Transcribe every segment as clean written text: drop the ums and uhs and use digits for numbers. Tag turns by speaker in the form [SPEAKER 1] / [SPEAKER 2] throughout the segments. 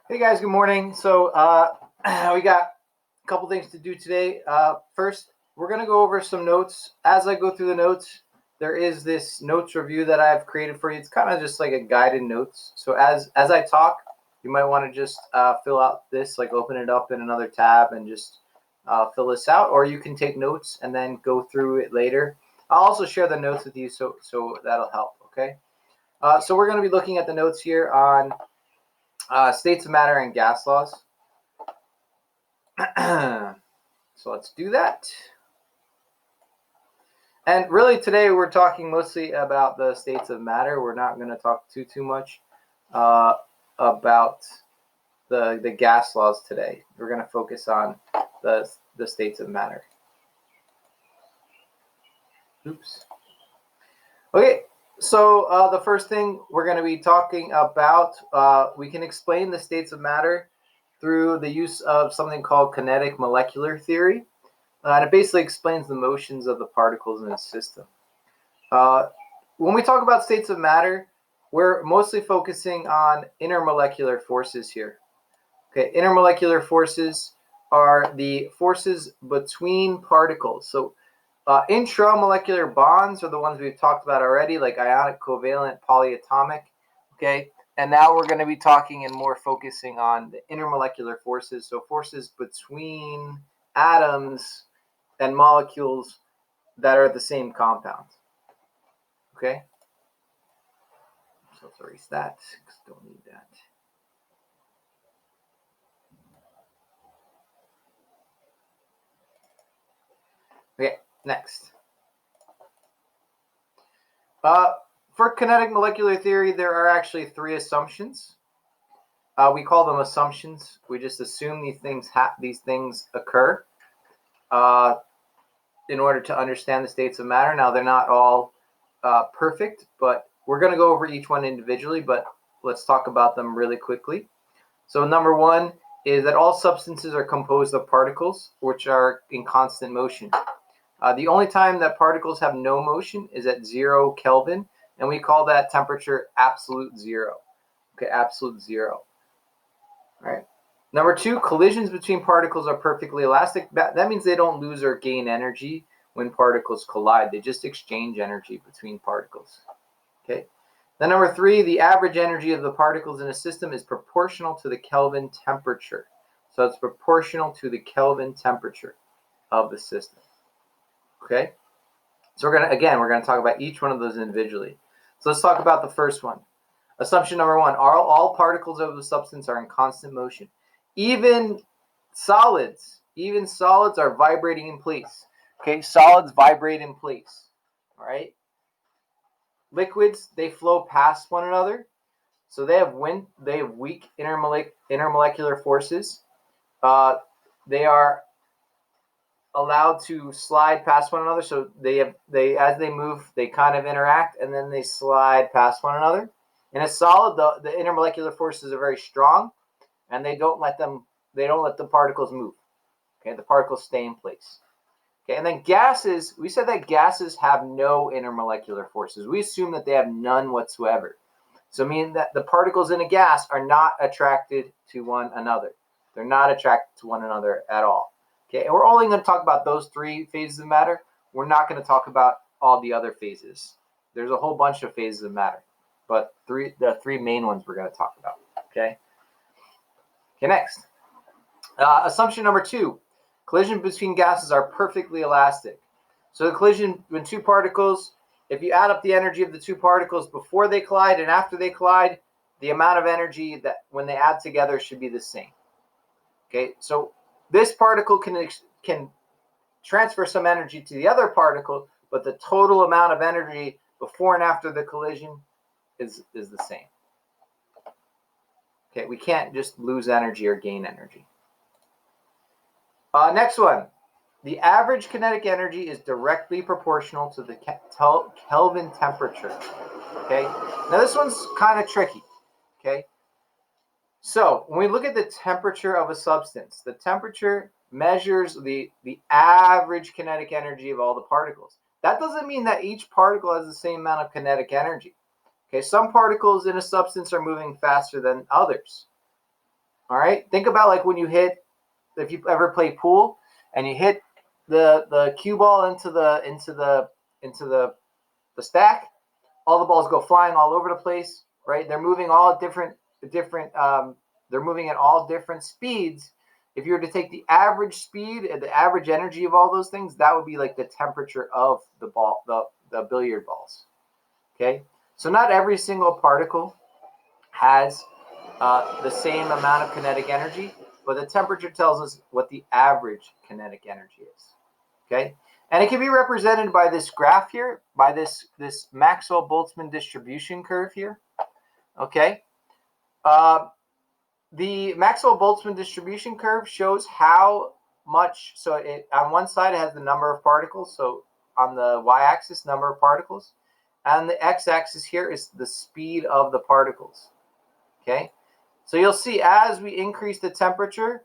[SPEAKER 1] Hey guys, good morning. So we got a couple things to do today. First, we're going to go over some notes. As I go through the notes, there is this notes review that I've created for you. It's kind of just like a guided notes. So as I talk, you might want to just fill out this, like open it up in another tab and just fill this out, or you can take notes and then go through it later. I'll also share the notes with you, so that'll help. Okay. So we're going to be looking at the notes here on states of matter and gas laws. So let's do that. And really today we're talking mostly about the states of matter. We're not going to talk too much about the gas laws today. We're going to focus on the states of matter. Oops. Okay, so the first thing we're going to be talking about, we can explain the states of matter through the use of something called kinetic molecular theory. And it basically explains the motions of the particles in a system. When we talk about states of matter, we're mostly focusing on intermolecular forces here. Okay, intermolecular forces are the forces between particles. So intramolecular bonds are the ones we've talked about already, like ionic, covalent, polyatomic. Okay, and now we're going to be talking and more focusing on the intermolecular forces, so forces between atoms and molecules that are the same compound. Okay, so let's erase that because don't need that. Okay, next. For kinetic molecular theory, there are actually three assumptions. We call them assumptions. We just assume these things occur in order to understand the states of matter. Now, they're not all perfect, but we're going to go over each one individually, but let's talk about them really quickly. So number one is that all substances are composed of particles, which are in constant motion. The only time that particles have no motion is at 0 Kelvin, and we call that temperature absolute zero. Okay, absolute zero. All right. Number two, collisions between particles are perfectly elastic. That means they don't lose or gain energy when particles collide. They just exchange energy between particles. Okay. Then number three, the average energy of the particles in a system is proportional to the Kelvin temperature. So it's proportional to the Kelvin temperature of the system. Okay. So we're going to talk about each one of those individually. So let's talk about the first one. Assumption number one, all particles of the substance are in constant motion. Even solids are vibrating in place. Okay, solids vibrate in place. All right. Liquids, they flow past one another. So they have weak intermolecular forces. They are allowed to slide past one another. So they as they move, they kind of interact and then they slide past one another. In a solid, the intermolecular forces are very strong, and they don't let the particles move. Okay, the particles stay in place. Okay, and then gases, we said that gases have no intermolecular forces. We assume that they have none whatsoever. So meaning that the particles in a gas are not attracted to one another. They're not attracted to one another at all. Okay, and we're only going to talk about those three phases of matter. We're not going to talk about all the other phases. There's a whole bunch of phases of matter, but the three main ones we're going to talk about. Okay. Okay, next. Assumption number two, collision between gases are perfectly elastic. So the collision between two particles, if you add up the energy of the two particles before they collide and after they collide, the amount of energy that when they add together should be the same. Okay, so this particle can transfer some energy to the other particle, but the total amount of energy before and after the collision is the same. Okay, we can't just lose energy or gain energy. Next one. The average kinetic energy is directly proportional to the Kelvin temperature. Okay, now this one's kind of tricky. Okay, so when we look at the temperature of a substance, the temperature measures the average kinetic energy of all the particles. That doesn't mean that each particle has the same amount of kinetic energy. Okay, some particles in a substance are moving faster than others. All right, think about like when you hit, if you ever play pool and you hit the cue ball into the stack, all the balls go flying all over the place, right? They're moving all they're moving at all different speeds. If you were to take the average speed and the average energy of all those things, that would be like the temperature of the ball, the billiard balls. Okay, so not every single particle has the same amount of kinetic energy, but the temperature tells us what the average kinetic energy is. Okay, and it can be represented by this graph here, by this Maxwell-Boltzmann distribution curve here. Okay, the Maxwell-Boltzmann distribution curve shows how much. So on one side it has the number of particles. So on the y-axis, number of particles, and the x-axis here is the speed of the particles. Okay, so you'll see as we increase the temperature,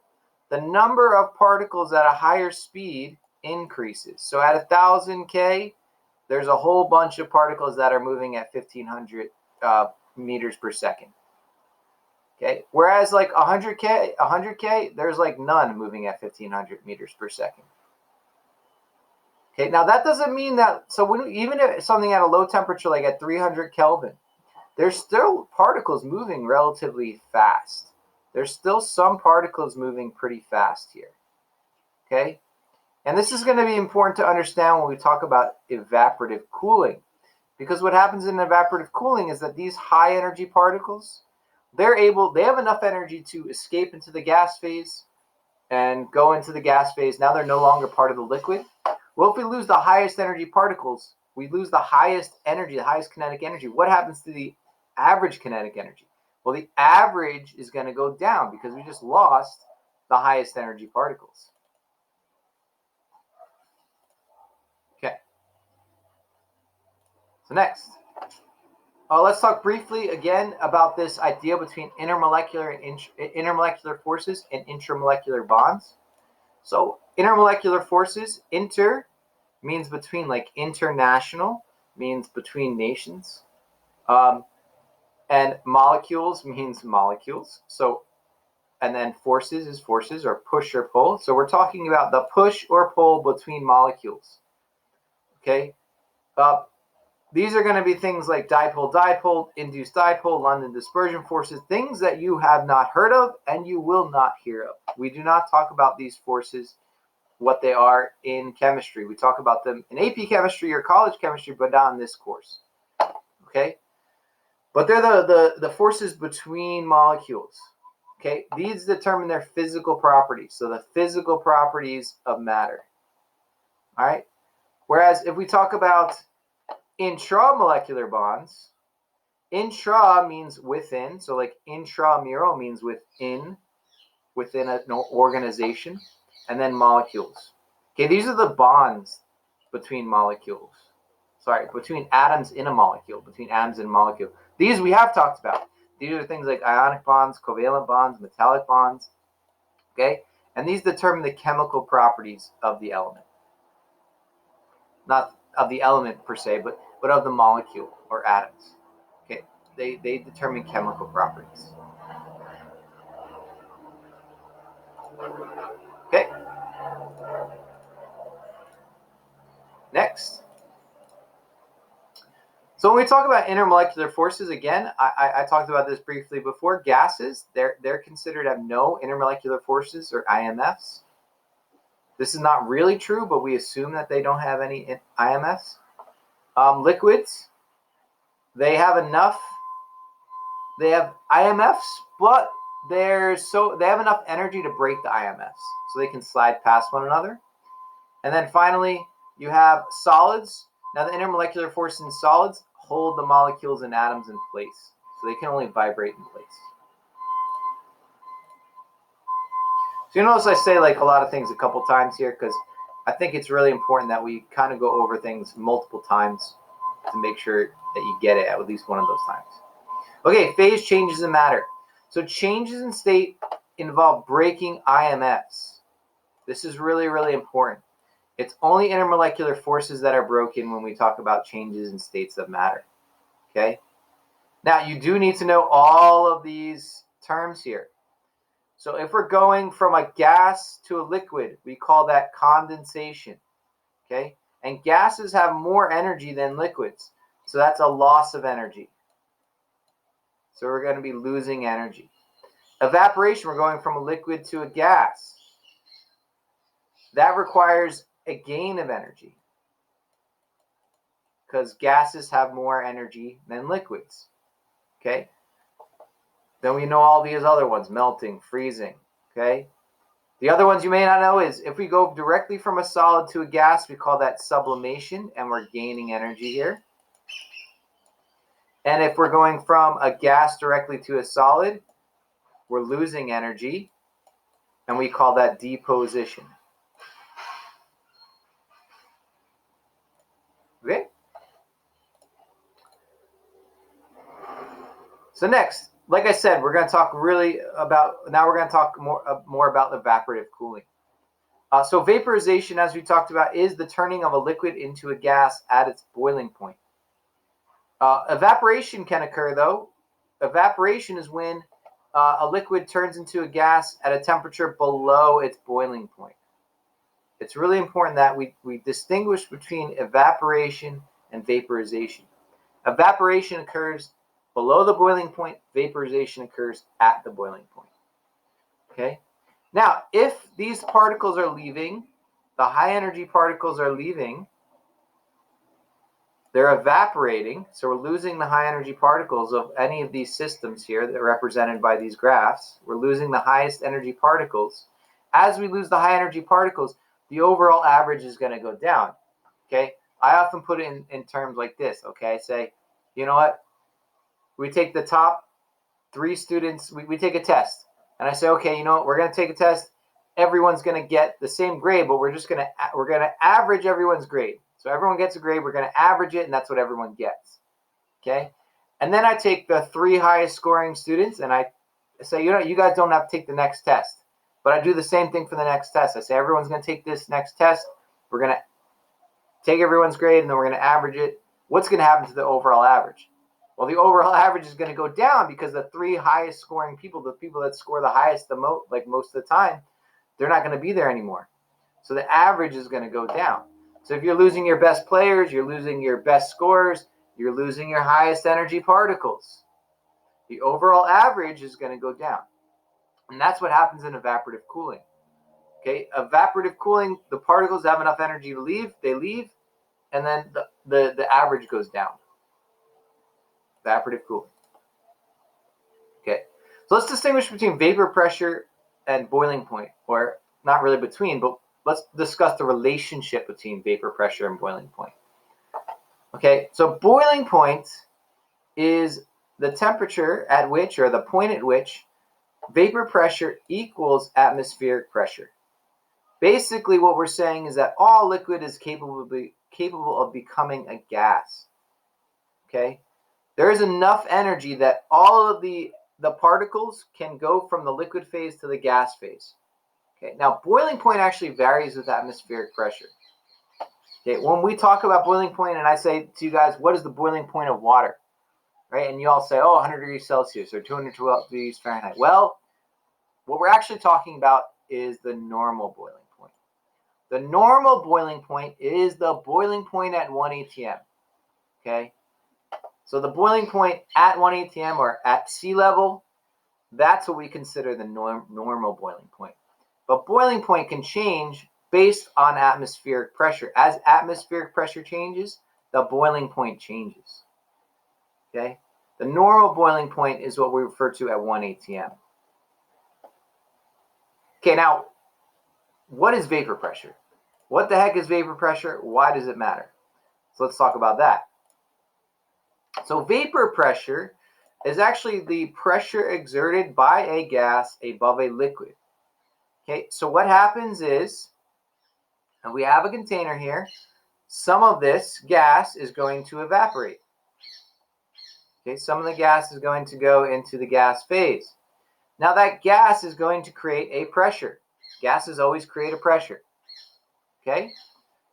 [SPEAKER 1] the number of particles at a higher speed increases. So at 1,000 K, there's a whole bunch of particles that are moving at 1,500 meters per second. Okay, whereas like 100K, there's like none moving at 1,500 meters per second. Okay, now that doesn't mean that, so when even if something at a low temperature like at 300 Kelvin, there's still particles moving relatively fast. There's still some particles moving pretty fast here. Okay, and this is going to be important to understand when we talk about evaporative cooling, because what happens in evaporative cooling is that these high energy particles, they have enough energy to escape into the gas phase and go into the gas phase. Now they're no longer part of the liquid. Well, if we lose the highest energy particles, we lose the highest energy, the highest kinetic energy. What happens to the average kinetic energy? Well, the average is going to go down because we just lost the highest energy particles. Okay. So next, let's talk briefly again about this idea between intermolecular forces and intramolecular bonds. So intermolecular forces, inter means between, like international means between nations, and molecules means molecules. So, and then forces is forces, or push or pull. So we're talking about the push or pull between molecules. Okay. These are going to be things like dipole-dipole, induced dipole, London dispersion forces, things that you have not heard of and you will not hear of. We do not talk about these forces, what they are, in chemistry. We talk about them in AP chemistry or college chemistry, but not in this course. Okay? But they're the forces between molecules. Okay? These determine their physical properties. So the physical properties of matter. All right? Whereas if we talk about intramolecular bonds, intra means within, so like intramural means within an organization, and then molecules. Okay, these are the bonds between molecules. Sorry, between atoms in a molecule, between atoms in a molecule. These we have talked about. These are things like ionic bonds, covalent bonds, metallic bonds. Okay, and these determine the chemical properties of the element. Not of the element per se, but of the molecule or atoms. Okay, they determine chemical properties. Okay. Next. So when we talk about intermolecular forces, again, I talked about this briefly before. Gases, they're considered to have no intermolecular forces, or IMFs. This is not really true, but we assume that they don't have any IMFs. Liquids, they have enough. They have IMFs, but they have enough energy to break the IMFs, so they can slide past one another. And then finally, you have solids. Now, the intermolecular forces in solids hold the molecules and atoms in place, so they can only vibrate in place. So you notice I say like a lot of things a couple times here, because I think it's really important that we kind of go over things multiple times to make sure that you get it at least one of those times. Okay, phase changes in matter. So changes in state involve breaking IMFs. This is really, really important. It's only intermolecular forces that are broken when we talk about changes in states of matter. Okay? Now, you do need to know all of these terms here. So if we're going from a gas to a liquid, we call that condensation. Okay? And gases have more energy than liquids. So that's a loss of energy. So we're going to be losing energy. Evaporation, we're going from a liquid to a gas. That requires a gain of energy because gases have more energy than liquids. Okay? Then we know all these other ones, melting, freezing. Okay? The other ones you may not know is if we go directly from a solid to a gas, we call that sublimation, and we're gaining energy here. And if we're going from a gas directly to a solid, we're losing energy, and we call that deposition. Okay? So next, like I said, we're going to talk more about evaporative cooling. So vaporization, as we talked about, is the turning of a liquid into a gas at its boiling point. Evaporation can occur, though. Evaporation is when a liquid turns into a gas at a temperature below its boiling point. It's really important that we distinguish between evaporation and vaporization. Evaporation occurs below the boiling point. Vaporization occurs at the boiling point. Okay? Now, if these particles are leaving, the high energy particles are leaving, they're evaporating, so we're losing the high energy particles of any of these systems here that are represented by these graphs. We're losing the highest energy particles. As we lose the high energy particles, the overall average is going to go down. Okay? I often put it in terms like this. Okay? I say, you know what? We take the top 3 students, we take a test. And I say, okay, you know what? We're going to take a test. Everyone's going to get the same grade, but we're going to average everyone's grade. So everyone gets a grade, we're going to average it, and that's what everyone gets. Okay? And then I take the 3 highest scoring students, and I say, you know, you guys don't have to take the next test. But I do the same thing for the next test. I say, everyone's going to take this next test. We're going to take everyone's grade, and then we're going to average it. What's going to happen to the overall average? Well, the overall average is going to go down because the 3 highest scoring people, the people that score the highest the most, like most of the time, they're not going to be there anymore. So the average is going to go down. So if you're losing your best players, you're losing your best scorers, you're losing your highest energy particles. The overall average is going to go down. And that's what happens in evaporative cooling. Okay, evaporative cooling, the particles have enough energy to leave, they leave, and then the average goes down. Evaporative cooling. Okay, so let's distinguish between vapor pressure and boiling point, or not really between, but let's discuss the relationship between vapor pressure and boiling point. Okay, so boiling point is the temperature at which, or the point at which, vapor pressure equals atmospheric pressure. Basically, what we're saying is that all liquid is capable of becoming a gas. Okay, there is enough energy that all of the particles can go from the liquid phase to the gas phase. Okay, now boiling point actually varies with atmospheric pressure. Okay, when we talk about boiling point, and I say to you guys, what is the boiling point of water? Right, and you all say, oh, 100 degrees Celsius or 212 degrees Fahrenheit. Well, what we're actually talking about is the normal boiling point. The normal boiling point is the boiling point at 1 atm. Okay, so the boiling point at 1 atm or at sea level, that's what we consider the normal boiling point. But boiling point can change based on atmospheric pressure. As atmospheric pressure changes, the boiling point changes. Okay? The normal boiling point is what we refer to at 1 atm. Okay, now, what is vapor pressure? What the heck is vapor pressure? Why does it matter? So let's talk about that. So vapor pressure is actually the pressure exerted by a gas above a liquid. Okay, so what happens is, and we have a container here, some of this gas is going to evaporate. Okay, some of the gas is going to go into the gas phase. Now that gas is going to create a pressure. Gases always create a pressure. Okay,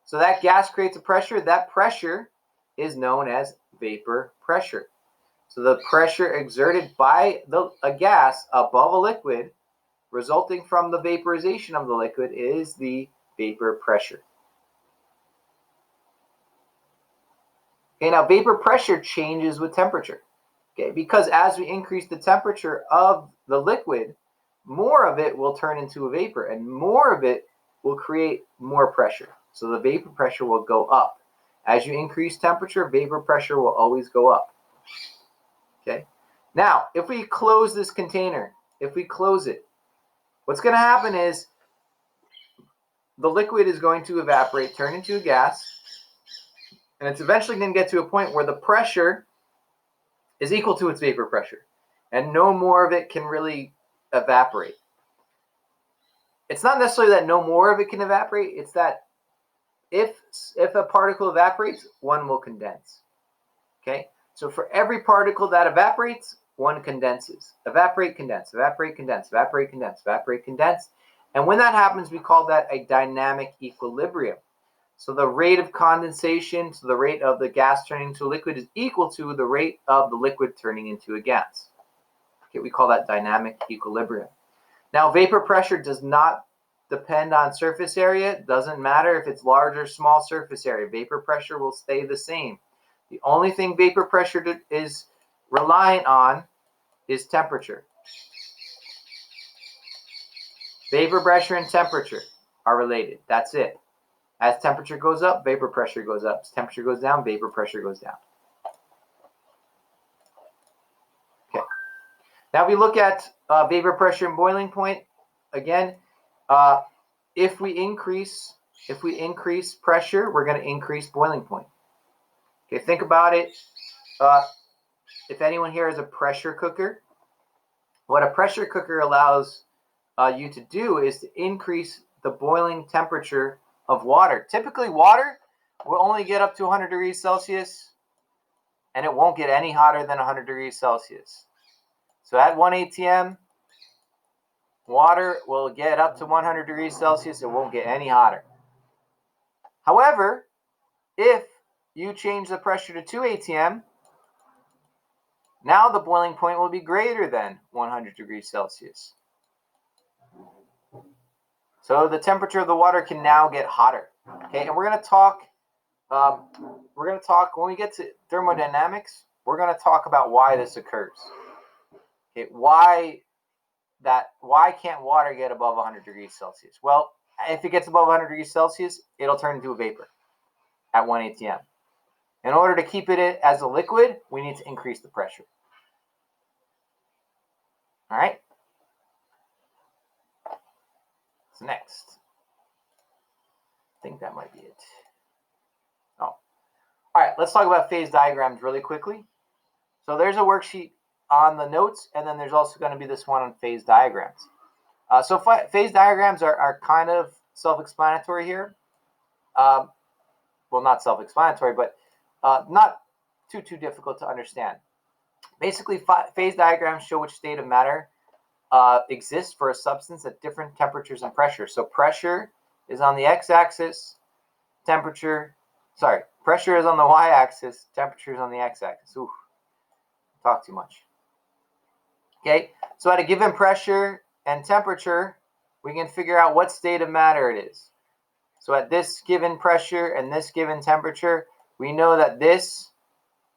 [SPEAKER 1] so that gas creates a pressure. That pressure is known as vapor pressure. So the pressure exerted by a gas above a liquid resulting from the vaporization of the liquid is the vapor pressure. Okay, now vapor pressure changes with temperature. Okay, because as we increase the temperature of the liquid, more of it will turn into a vapor, and more of it will create more pressure. So the vapor pressure will go up. As you increase temperature, vapor pressure will always go up. Okay. Now, if we close this container, if we close it, what's going to happen is the liquid is going to evaporate, turn into a gas, and it's eventually going to get to a point where the pressure is equal to its vapor pressure, and no more of it can really evaporate. It's not necessarily that no more of it can evaporate, it's that if a particle evaporates, one will condense. Okay? So for every particle that evaporates, one condenses. Evaporate, condense, evaporate, condense, evaporate, condense, evaporate, condense. And when that happens, we call that a dynamic equilibrium. So the rate of condensation, so the rate of the gas turning into a liquid, is equal to the rate of the liquid turning into a gas. Okay, we call that dynamic equilibrium. Now, vapor pressure does not depend on surface area. It doesn't matter if it's large or small surface area. Vapor pressure will stay the same. The only thing vapor pressure is reliant on is temperature. Vapor pressure and temperature are related. That's it. As temperature goes up, vapor pressure goes up. As temperature goes down, vapor pressure goes down. Okay. Now we look at vapor pressure and boiling point. Again, if we increase pressure, we're going to increase boiling point. Okay, think about it. If anyone here has a pressure cooker, what a pressure cooker allows you to do is to increase the boiling temperature of water. Typically, water will only get up to 100 degrees Celsius, and it won't get any hotter than 100 degrees Celsius. So at 1 atm, water will get up to 100 degrees Celsius. It won't get any hotter. However, if you change the pressure to 2 atm, now the boiling point will be greater than 100 degrees Celsius. So the temperature of the water can now get hotter. Okay, and we're going to talk when we get to thermodynamics, we're going to talk about why this occurs. Okay, why can't water get above 100 degrees Celsius? Well, if it gets above 100 degrees Celsius, it'll turn into a vapor at 1 atm. In order to keep it as a liquid, we need to increase the pressure. All right? So next. I think that might be it. Oh. All right, let's talk about phase diagrams really quickly. So there's a worksheet on the notes, and then there's also going to be this one on phase diagrams. So phase diagrams are kind of self-explanatory here. Well, not self-explanatory, but not too difficult to understand. Basically, phase diagrams show which state of matter exists for a substance at different temperatures and pressure. So pressure is on the x-axis, pressure is on the y-axis, temperature is on the x-axis. Ooh, talk too much. Okay, so at a given pressure and temperature, we can figure out what state of matter it is. So at this given pressure and this given temperature, we know that this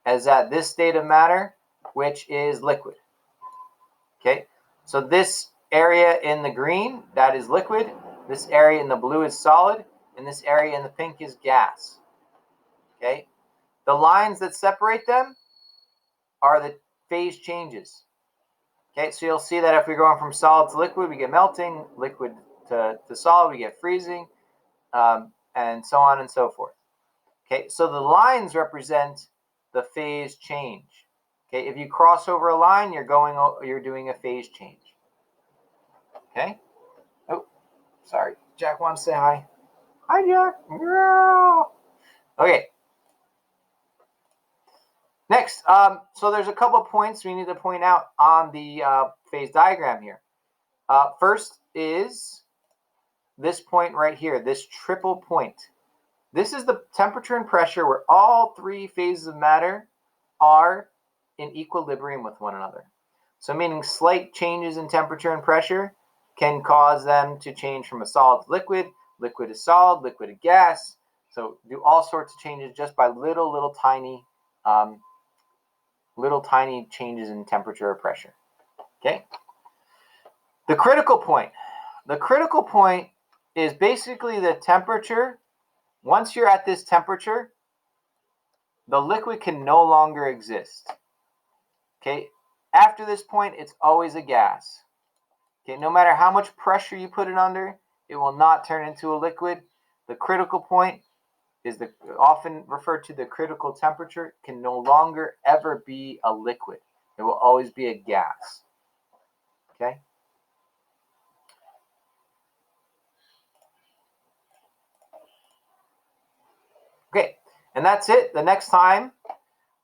[SPEAKER 1] is at this state of matter, which is liquid. Okay, so this area in the green, that is liquid. This area in the blue is solid, and this area in the pink is gas. Okay, the lines that separate them are the phase changes. Okay, so you'll see that if we're going from solid to liquid, we get melting, liquid to solid, we get freezing, and so on and so forth. Okay, so the lines represent the phase change. Okay, if you cross over a line, you're doing a phase change. Okay. Oh, sorry. Jack wants to say hi. Hi, Jack. Okay. Next, so there's a couple points we need to point out on the phase diagram here. First is this point right here, this triple point. This is the temperature and pressure where all three phases of matter are in equilibrium with one another. So meaning slight changes in temperature and pressure can cause them to change from a solid to liquid, liquid to solid, liquid to gas. So do all sorts of changes just by little tiny changes in temperature or pressure. Okay. The critical point. The critical point is basically the temperature. Once you're at this temperature, the liquid can no longer exist. Okay. After this point, it's always a gas. Okay. No matter how much pressure you put it under, it will not turn into a liquid. The critical point is often referred to the critical temperature, can no longer ever be a liquid. It will always be a gas. Okay? Okay, and that's it. The next time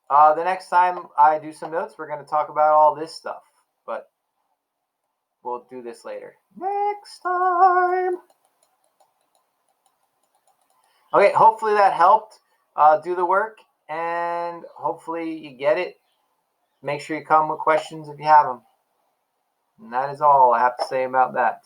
[SPEAKER 1] I do some notes, we're going to talk about all this stuff. But we'll do this later. Next time. Okay, hopefully that helped. Do the work, and hopefully you get it. Make sure you come with questions if you have them. And that is all I have to say about that.